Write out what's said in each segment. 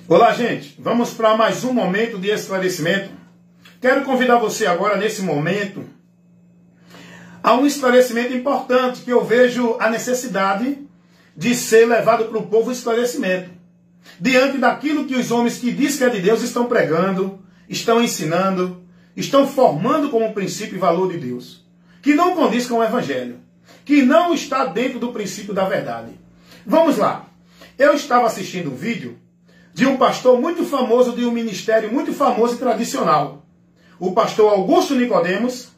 Olá, gente. Vamos para mais um momento de esclarecimento. Quero convidar você agora, nesse momento, a um esclarecimento importante, que eu vejo a necessidade de ser levado para o povo esclarecimento. Diante daquilo que os homens que dizem que é de Deus estão pregando, estão ensinando, estão formando como princípio e valor de Deus, que não condiz com o Evangelho, que não está dentro do princípio da verdade. Vamos lá. Eu estava assistindo um vídeo de um pastor muito famoso, de um ministério muito famoso e tradicional. O pastor Augusto Nicodemos,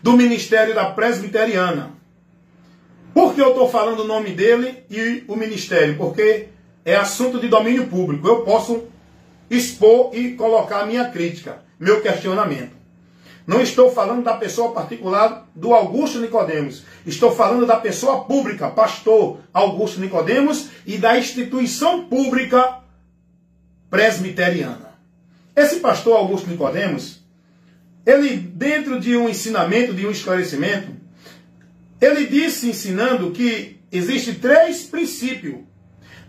do ministério da Presbiteriana. Por que eu estou falando o nome dele e o ministério? Porque é assunto de domínio público. Eu posso expor e colocar a minha crítica, meu questionamento. Não estou falando da pessoa particular do Augusto Nicodemos. Estou falando da pessoa pública, pastor Augusto Nicodemos, e da instituição pública presbiteriana. Esse pastor Augusto Nicodemos, ele, dentro de um ensinamento, de um esclarecimento, ele disse, ensinando, que existe 3 princípios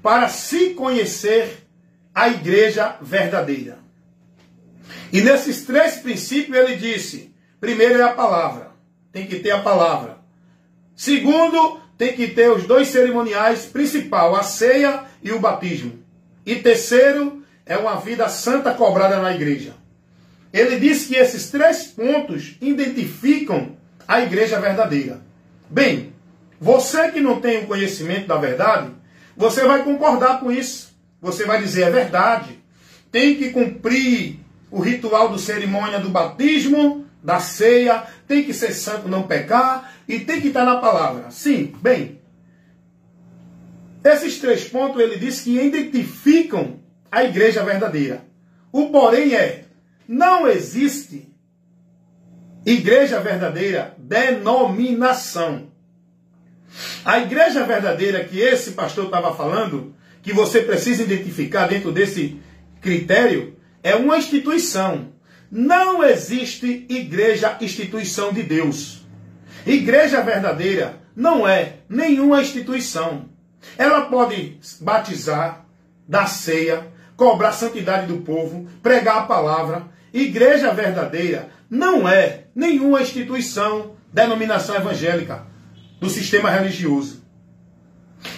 para se conhecer a igreja verdadeira. E nesses 3 princípios ele disse: primeiro é a palavra, tem que ter a palavra. Segundo, tem que ter os 2 cerimoniais principais, a ceia e o batismo. E terceiro, é uma vida santa cobrada na igreja. Ele disse que esses 3 pontos identificam a igreja verdadeira. Bem, você que não tem o conhecimento da verdade, você vai concordar com isso. Você vai dizer: é verdade, tem que cumprir o ritual do cerimônia do batismo, da ceia, tem que ser santo, não pecar, e tem que estar na palavra. Sim, bem, esses 3 pontos ele disse que identificam a igreja verdadeira. O porém é: não existe igreja verdadeira denominação. A igreja verdadeira que esse pastor estava falando, que você precisa identificar dentro desse critério, é uma instituição. Não existe igreja, instituição de Deus. Igreja verdadeira não é nenhuma instituição. Ela pode batizar, dar ceia, cobrar a santidade do povo, pregar a palavra. Igreja verdadeira não é nenhuma instituição, denominação evangélica, do sistema religioso.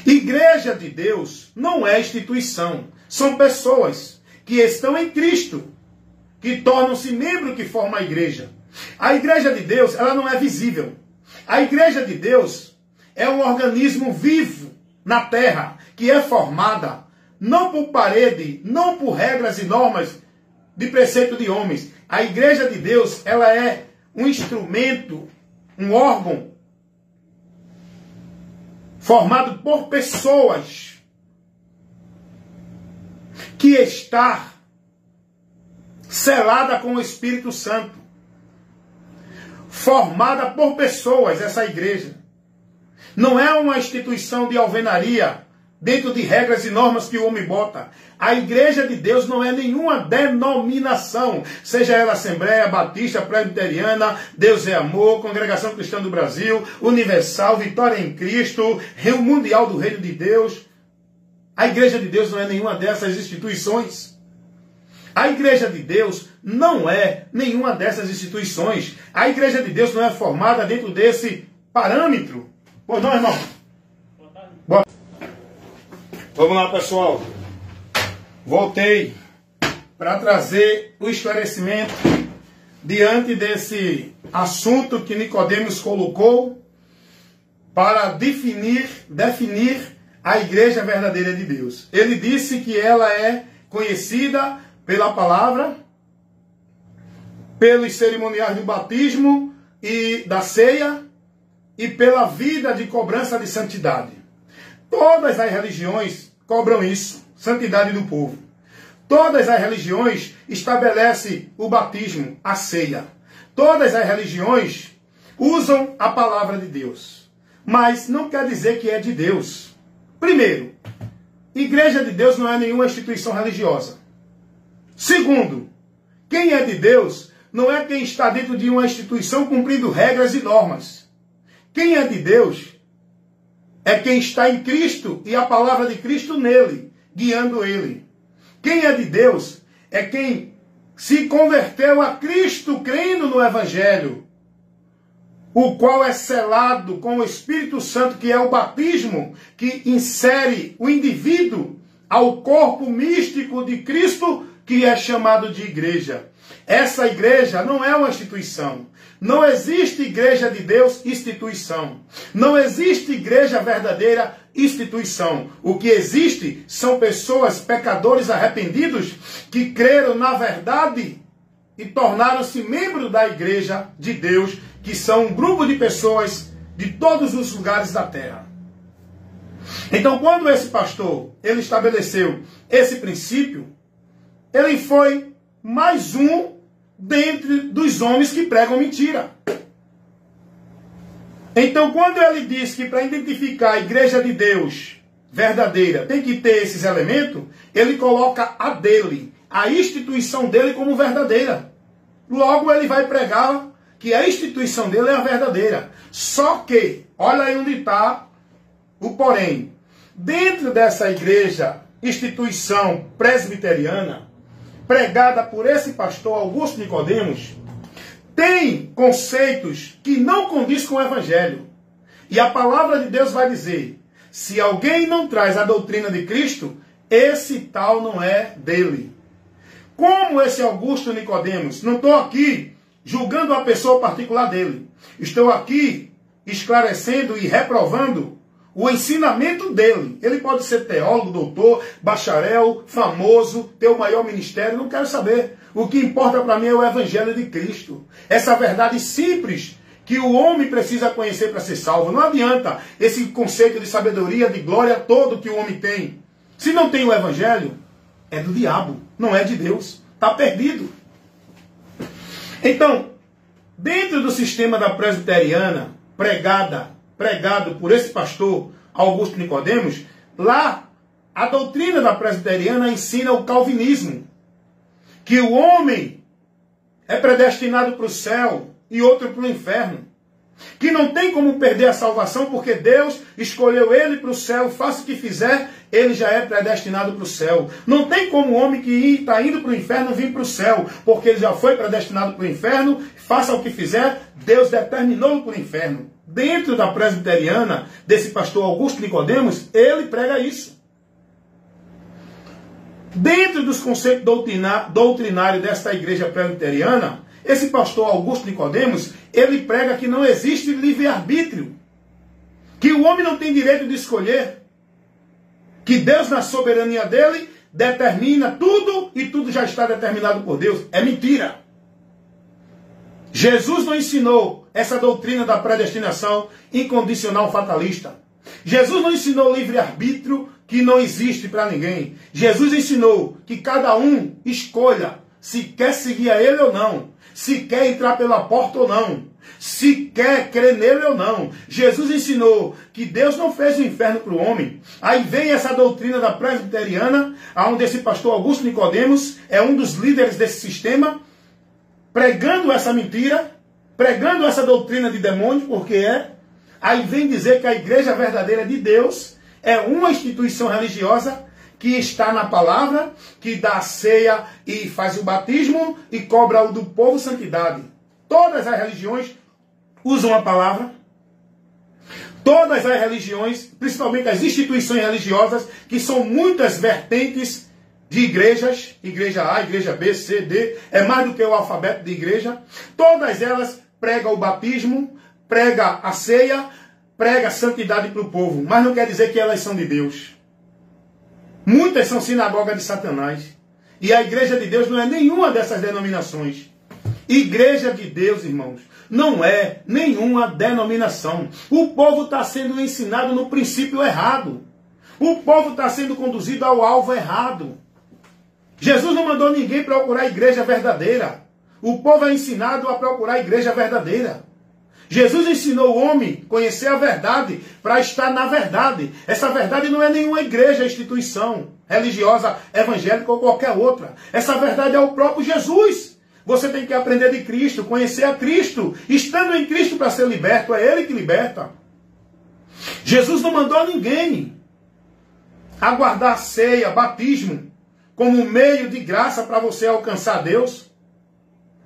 Igreja de Deus não é instituição. São pessoas que estão em Cristo, que tornam-se membros que formam a igreja. A igreja de Deus, ela não é visível. A igreja de Deus é um organismo vivo na terra, que é formada não por parede, não por regras e normas de preceito de homens. A igreja de Deus, ela é um instrumento, um órgão formado por pessoas que está selada com o Espírito Santo. Formada por pessoas, essa igreja. Não é uma instituição de alvenaria, dentro de regras e normas que o homem bota. A igreja de Deus não é nenhuma denominação, seja ela Assembleia Batista, Presbiteriana, Deus é Amor, Congregação Cristã do Brasil, Universal, Vitória em Cristo, Rio Mundial do Reino de Deus. A igreja de Deus não é nenhuma dessas instituições. A igreja de Deus não é nenhuma dessas instituições. A igreja de Deus não é formada dentro desse parâmetro. Pois não, irmão? Boa. Vamos lá, pessoal. Voltei para trazer o esclarecimento diante desse assunto que Nicodemos colocou para definir a igreja verdadeira de Deus. Ele disse que ela é conhecida pela palavra, pelos cerimoniais do batismo e da ceia e pela vida de cobrança de santidade. Todas as religiões cobram isso, santidade do povo. Todas as religiões estabelecem o batismo, a ceia. Todas as religiões usam a palavra de Deus. Mas não quer dizer que é de Deus. Primeiro, igreja de Deus não é nenhuma instituição religiosa. Segundo, quem é de Deus não é quem está dentro de uma instituição cumprindo regras e normas. Quem é de Deus é quem está em Cristo e a palavra de Cristo nele, guiando ele. Quem é de Deus é quem se converteu a Cristo crendo no Evangelho, o qual é selado com o Espírito Santo, que é o batismo que insere o indivíduo ao corpo místico de Cristo, que é chamado de igreja. Essa igreja não é uma instituição. Não existe igreja de Deus, instituição. Não existe igreja verdadeira, instituição. O que existe são pessoas, pecadores arrependidos, que creram na verdade e tornaram-se membros da igreja de Deus, que são um grupo de pessoas de todos os lugares da terra. Então, quando esse pastor ele estabeleceu esse princípio, ele foi mais um dentre dos homens que pregam mentira. Então, quando ele diz que para identificar a igreja de Deus verdadeira tem que ter esses elementos, ele coloca a dele, a instituição dele como verdadeira. Logo, ele vai pregar que a instituição dele é a verdadeira. Só que, olha aí onde está o porém. Dentro dessa igreja, instituição presbiteriana, pregada por esse pastor Augusto Nicodemos, tem conceitos que não condiz com o Evangelho. E a palavra de Deus vai dizer, se alguém não traz a doutrina de Cristo, esse tal não é dele. Como esse Augusto Nicodemos, não estou aqui julgando a pessoa particular dele. Estou aqui esclarecendo e reprovando o ensinamento dele. Ele pode ser teólogo, doutor, bacharel, famoso, ter o maior ministério, não quero saber. O que importa para mim é o Evangelho de Cristo. Essa verdade simples que o homem precisa conhecer para ser salvo. Não adianta esse conceito de sabedoria, de glória todo que o homem tem. Se não tem o Evangelho, é do diabo, não é de Deus. Está perdido. Então, dentro do sistema da presbiteriana, pregado por esse pastor Augusto Nicodemos, lá a doutrina da presbiteriana ensina o calvinismo, que o homem é predestinado para o céu e outro para o inferno, que não tem como perder a salvação porque Deus escolheu ele para o céu, faça o que fizer, ele já é predestinado para o céu. Não tem como o homem que está indo para o inferno vir para o céu, porque ele já foi predestinado para o inferno, faça o que fizer, Deus determinou-o para o inferno. Dentro da presbiteriana, desse pastor Augusto Nicodemos, ele prega isso. Dentro dos conceitos doutrinários desta igreja presbiteriana, esse pastor Augusto Nicodemos, ele prega que não existe livre-arbítrio, que o homem não tem direito de escolher, que Deus, na soberania dele, determina tudo e tudo já está determinado por Deus. É mentira. Jesus não ensinou essa doutrina da predestinação incondicional fatalista. Jesus não ensinou livre-arbítrio que não existe para ninguém. Jesus ensinou que cada um escolha se quer seguir a ele ou não, se quer entrar pela porta ou não, se quer crer nele ou não. Jesus ensinou que Deus não fez o inferno para o homem. Aí vem essa doutrina da presbiteriana, onde esse pastor Augusto Nicodemos é um dos líderes desse sistema, pregando essa mentira, pregando essa doutrina de demônio, porque é. Aí vem dizer que a igreja verdadeira de Deus é uma instituição religiosa que está na palavra, que dá a ceia e faz o batismo e cobra o do povo santidade. Todas as religiões usam a palavra. Todas as religiões, principalmente as instituições religiosas, que são muitas vertentes de igrejas, igreja A, igreja B, C, D, é mais do que o alfabeto de igreja. Todas elas pregam o batismo, pregam a ceia, pregam a santidade para o povo, mas não quer dizer que elas são de Deus. Muitas são sinagoga de Satanás. E a igreja de Deus não é nenhuma dessas denominações. Igreja de Deus, irmãos, não é nenhuma denominação. O povo está sendo ensinado no princípio errado. O povo está sendo conduzido ao alvo errado. Jesus não mandou ninguém procurar a igreja verdadeira. O povo é ensinado a procurar a igreja verdadeira. Jesus ensinou o homem a conhecer a verdade para estar na verdade. Essa verdade não é nenhuma igreja, instituição religiosa, evangélica ou qualquer outra. Essa verdade é o próprio Jesus. Você tem que aprender de Cristo, conhecer a Cristo. Estando em Cristo para ser liberto, é Ele que liberta. Jesus não mandou ninguém aguardar ceia, batismo, como um meio de graça para você alcançar Deus.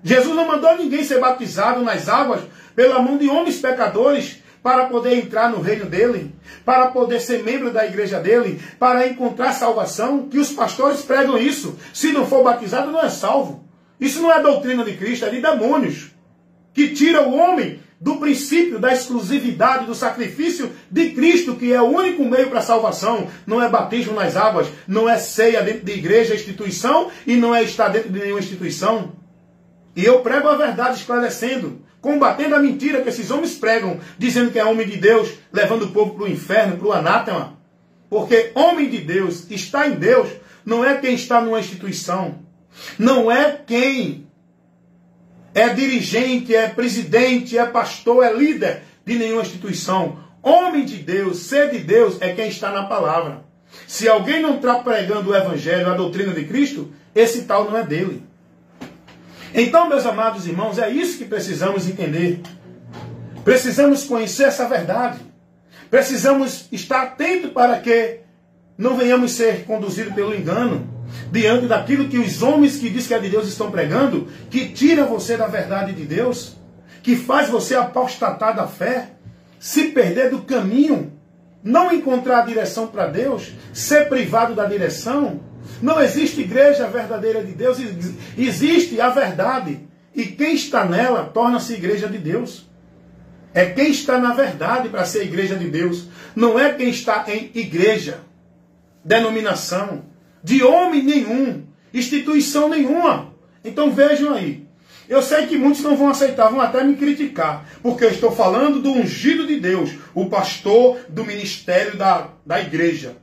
Jesus não mandou ninguém ser batizado nas águas pela mão de homens pecadores para poder entrar no reino dele, para poder ser membro da igreja dele, para encontrar salvação, que os pastores pregam isso. Se não for batizado, não é salvo. Isso não é doutrina de Cristo, é de demônios, que tira o homem do princípio da exclusividade do sacrifício de Cristo, que é o único meio para a salvação. Não é batismo nas águas, não é ceia dentro de igreja, instituição, e não é estar dentro de nenhuma instituição. E eu prego a verdade esclarecendo, combatendo a mentira que esses homens pregam, dizendo que é homem de Deus, levando o povo para o inferno, para o anátema. Porque homem de Deus, está em Deus, não é quem está numa instituição, não é quem é dirigente, é presidente, é pastor, é líder de nenhuma instituição. Homem de Deus, ser de Deus, é quem está na palavra. Se alguém não está pregando o evangelho, a doutrina de Cristo, esse tal não é dele. Então, meus amados irmãos, é isso que precisamos entender. Precisamos conhecer essa verdade. Precisamos estar atentos para que não venhamos ser conduzidos pelo engano, diante daquilo que os homens que dizem que é de Deus estão pregando, que tira você da verdade de Deus, que faz você apostatar da fé, se perder do caminho, não encontrar a direção para Deus, ser privado da direção. Não existe igreja verdadeira de Deus, existe a verdade. E quem está nela torna-se igreja de Deus. É quem está na verdade para ser igreja de Deus. Não é quem está em igreja, denominação, de homem nenhum, instituição nenhuma. Então vejam aí. Eu sei que muitos não vão aceitar, vão até me criticar, porque eu estou falando do ungido de Deus, o pastor do ministério da igreja.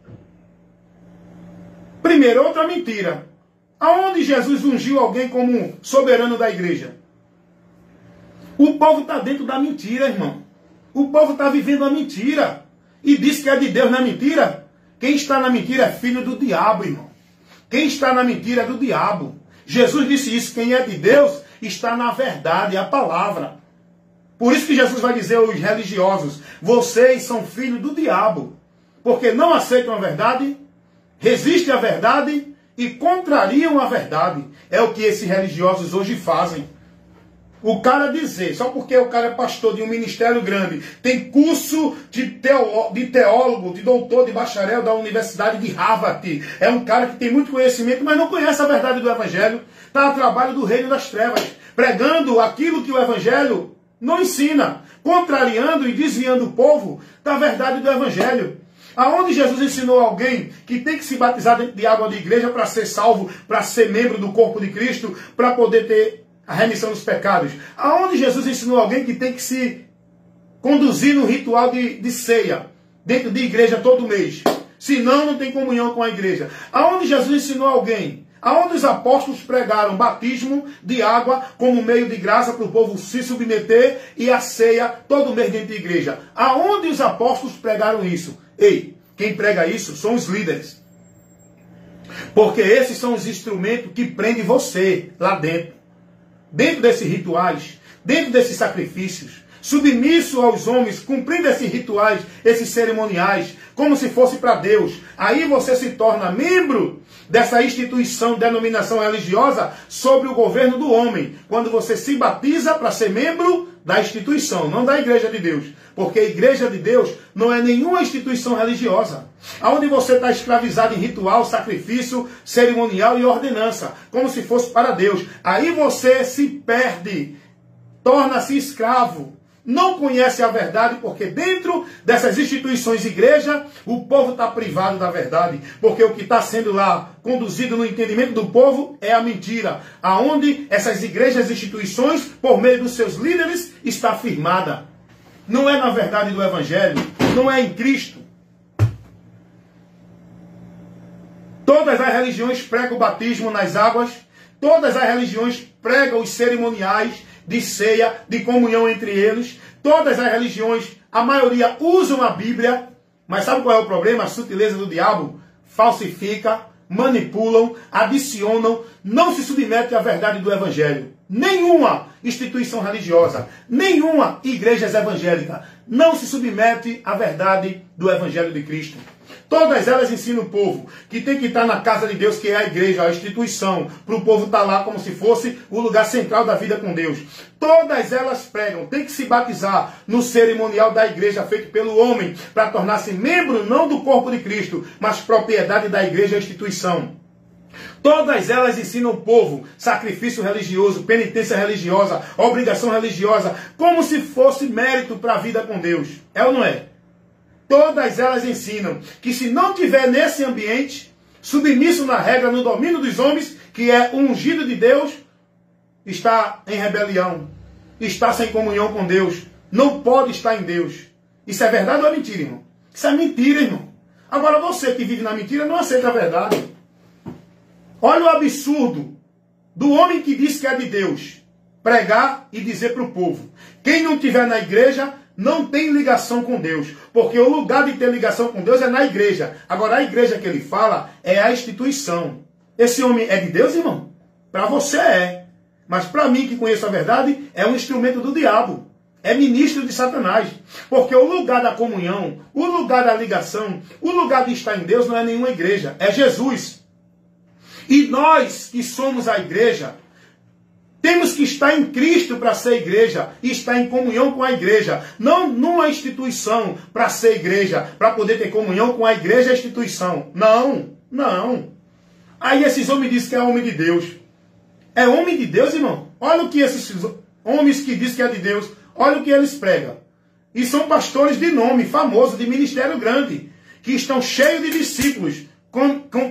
Primeiro, outra mentira. Aonde Jesus ungiu alguém como soberano da igreja? O povo está dentro da mentira, irmão. O povo está vivendo a mentira. E diz que é de Deus na mentira. Quem está na mentira é filho do diabo, irmão. Quem está na mentira é do diabo. Jesus disse isso. Quem é de Deus está na verdade, a palavra. Por isso que Jesus vai dizer aos religiosos: vocês são filhos do diabo. Porque não aceitam a verdade, resistem à verdade e contrariam a verdade. É o que esses religiosos hoje fazem. O cara dizer, só porque o cara é pastor de um ministério grande, tem curso de teólogo, de doutor, de bacharel da Universidade de Harvard, é um cara que tem muito conhecimento, mas não conhece a verdade do Evangelho, está a trabalho do reino das trevas, pregando aquilo que o Evangelho não ensina, contrariando e desviando o povo da verdade do Evangelho. Aonde Jesus ensinou alguém que tem que se batizar dentro de água de igreja para ser salvo, para ser membro do corpo de Cristo, para poder ter a remissão dos pecados? Aonde Jesus ensinou alguém que tem que se conduzir no ritual de ceia, dentro de igreja todo mês? Senão não tem comunhão com a igreja. Aonde Jesus ensinou alguém? Aonde os apóstolos pregaram batismo de água como meio de graça para o povo se submeter e a ceia todo mês dentro de igreja? Aonde os apóstolos pregaram isso? Ei, quem prega isso são os líderes. Porque esses são os instrumentos que prendem você lá dentro. Dentro desses rituais, dentro desses sacrifícios, submisso aos homens, cumprindo esses rituais, esses cerimoniais, como se fosse para Deus. Aí você se torna membro dessa instituição, denominação religiosa, sob o governo do homem. Quando você se batiza para ser membro da instituição, não da igreja de Deus. Porque a igreja de Deus não é nenhuma instituição religiosa, onde você está escravizado em ritual, sacrifício, cerimonial e ordenança, como se fosse para Deus. Aí você se perde, torna-se escravo, não conhece a verdade, porque dentro dessas instituições igreja, o povo está privado da verdade, porque o que está sendo lá conduzido no entendimento do povo é a mentira, aonde essas igrejas e instituições, por meio dos seus líderes, está firmada. Não é na verdade do Evangelho, não é em Cristo. Todas as religiões pregam o batismo nas águas, todas as religiões pregam os cerimoniais de ceia, de comunhão entre eles, todas as religiões, a maioria usam a Bíblia, mas sabe qual é o problema? A sutileza do diabo: falsifica, manipulam, adicionam, não se submete à verdade do Evangelho. Nenhuma instituição religiosa, nenhuma igreja evangélica não se submete à verdade do Evangelho de Cristo. Todas elas ensinam o povo que tem que estar na casa de Deus, que é a igreja, a instituição, para o povo estar lá como se fosse o lugar central da vida com Deus. Todas elas pregam, tem que se batizar no cerimonial da igreja feito pelo homem, para tornar-se membro não do corpo de Cristo, mas propriedade da igreja, a instituição. Todas elas ensinam o povo sacrifício religioso, penitência religiosa, obrigação religiosa, como se fosse mérito para a vida com Deus. É ou não é? Todas elas ensinam que se não tiver nesse ambiente, submisso na regra, no domínio dos homens, que é o ungido de Deus, está em rebelião, está sem comunhão com Deus, não pode estar em Deus. Isso é verdade ou é mentira, irmão? Isso é mentira, irmão. Agora você que vive na mentira não aceita a verdade. Olha o absurdo do homem que diz que é de Deus, pregar e dizer para o povo: quem não estiver na igreja não tem ligação com Deus, porque o lugar de ter ligação com Deus é na igreja. Agora a igreja que ele fala é a instituição. Esse homem é de Deus, irmão? Para você é, mas para mim que conheço a verdade é um instrumento do diabo, é ministro de Satanás, porque o lugar da comunhão, o lugar da ligação, o lugar de estar em Deus não é nenhuma igreja, é Jesus. E nós que somos a igreja, temos que estar em Cristo para ser igreja, e estar em comunhão com a igreja, não numa instituição para ser igreja, para poder ter comunhão com a igreja e a instituição. Não, não. Aí esses homens dizem que é homem de Deus. É homem de Deus, irmão? Olha o que esses homens que dizem que é de Deus, olha o que eles pregam. E são pastores de nome, famoso, de ministério grande, que estão cheios de discípulos,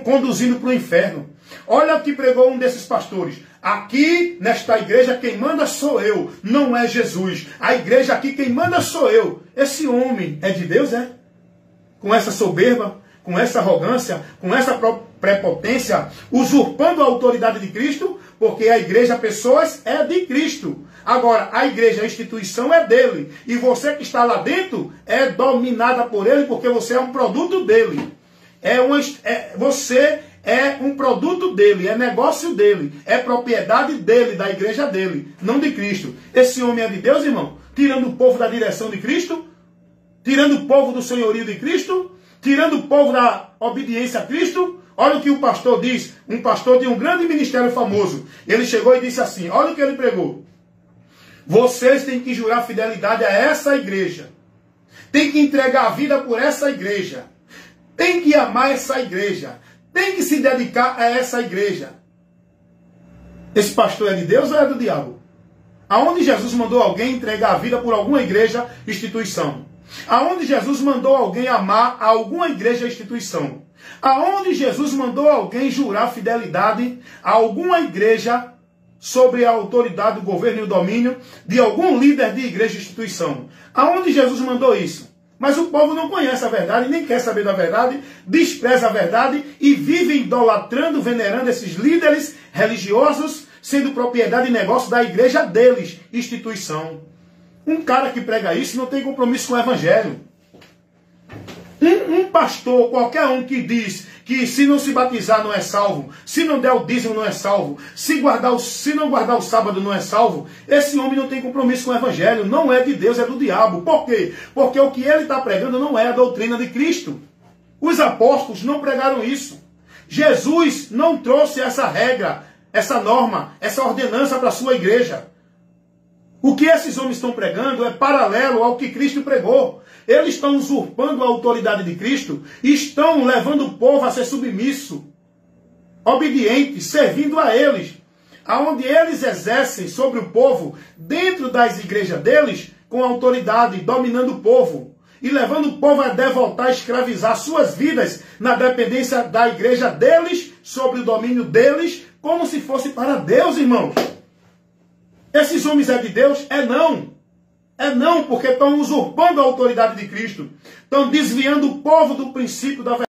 conduzindo para o inferno. Olha o que pregou um desses pastores: aqui nesta igreja quem manda sou eu, não é Jesus. A igreja aqui quem manda sou eu. Esse homem é de Deus, é? Com essa soberba, com essa arrogância, com essa prepotência, usurpando a autoridade de Cristo, porque a igreja, pessoas, é de Cristo. Agora, a igreja, a instituição é dele. E você que está lá dentro é dominada por ele, porque você é um produto dele. Você é um produto dele, é negócio dele, é propriedade dele, da igreja dele, não de Cristo. Esse homem é de Deus, irmão? Tirando o povo da direção de Cristo? Tirando o povo do senhorio de Cristo? Tirando o povo da obediência a Cristo? Olha o que o pastor diz, um pastor de um grande ministério famoso. Ele chegou e disse assim, olha o que ele pregou: vocês têm que jurar fidelidade a essa igreja, tem que entregar a vida por essa igreja, tem que amar essa igreja, tem que se dedicar a essa igreja. Esse pastor é de Deus ou é do diabo? Aonde Jesus mandou alguém entregar a vida por alguma igreja, instituição? Aonde Jesus mandou alguém amar a alguma igreja, instituição? Aonde Jesus mandou alguém jurar fidelidade a alguma igreja sobre a autoridade, o governo e o domínio de algum líder de igreja, instituição? Aonde Jesus mandou isso? Mas o povo não conhece a verdade, nem quer saber da verdade, despreza a verdade e vive idolatrando, venerando esses líderes religiosos, sendo propriedade e negócio da igreja deles, instituição. Um cara que prega isso não tem compromisso com o evangelho. Um pastor, qualquer um que diz que se não se batizar não é salvo, se não der o dízimo não é salvo, se não guardar o sábado não é salvo, esse homem não tem compromisso com o evangelho, não é de Deus, é do diabo. Por quê? Porque o que ele está pregando não é a doutrina de Cristo. Os apóstolos não pregaram isso. Jesus não trouxe essa regra, essa norma, essa ordenança para a sua igreja. O que esses homens estão pregando é paralelo ao que Cristo pregou. Eles estão usurpando a autoridade de Cristo e estão levando o povo a ser submisso, obediente, servindo a eles. Aonde eles exercem sobre o povo, dentro das igrejas deles, com autoridade, dominando o povo. E levando o povo a devotar, a escravizar suas vidas na dependência da igreja deles, sobre o domínio deles, como se fosse para Deus, irmãos. Esses homens é de Deus? É não. É não, porque estão usurpando a autoridade de Cristo. Estão desviando o povo do princípio da verdade.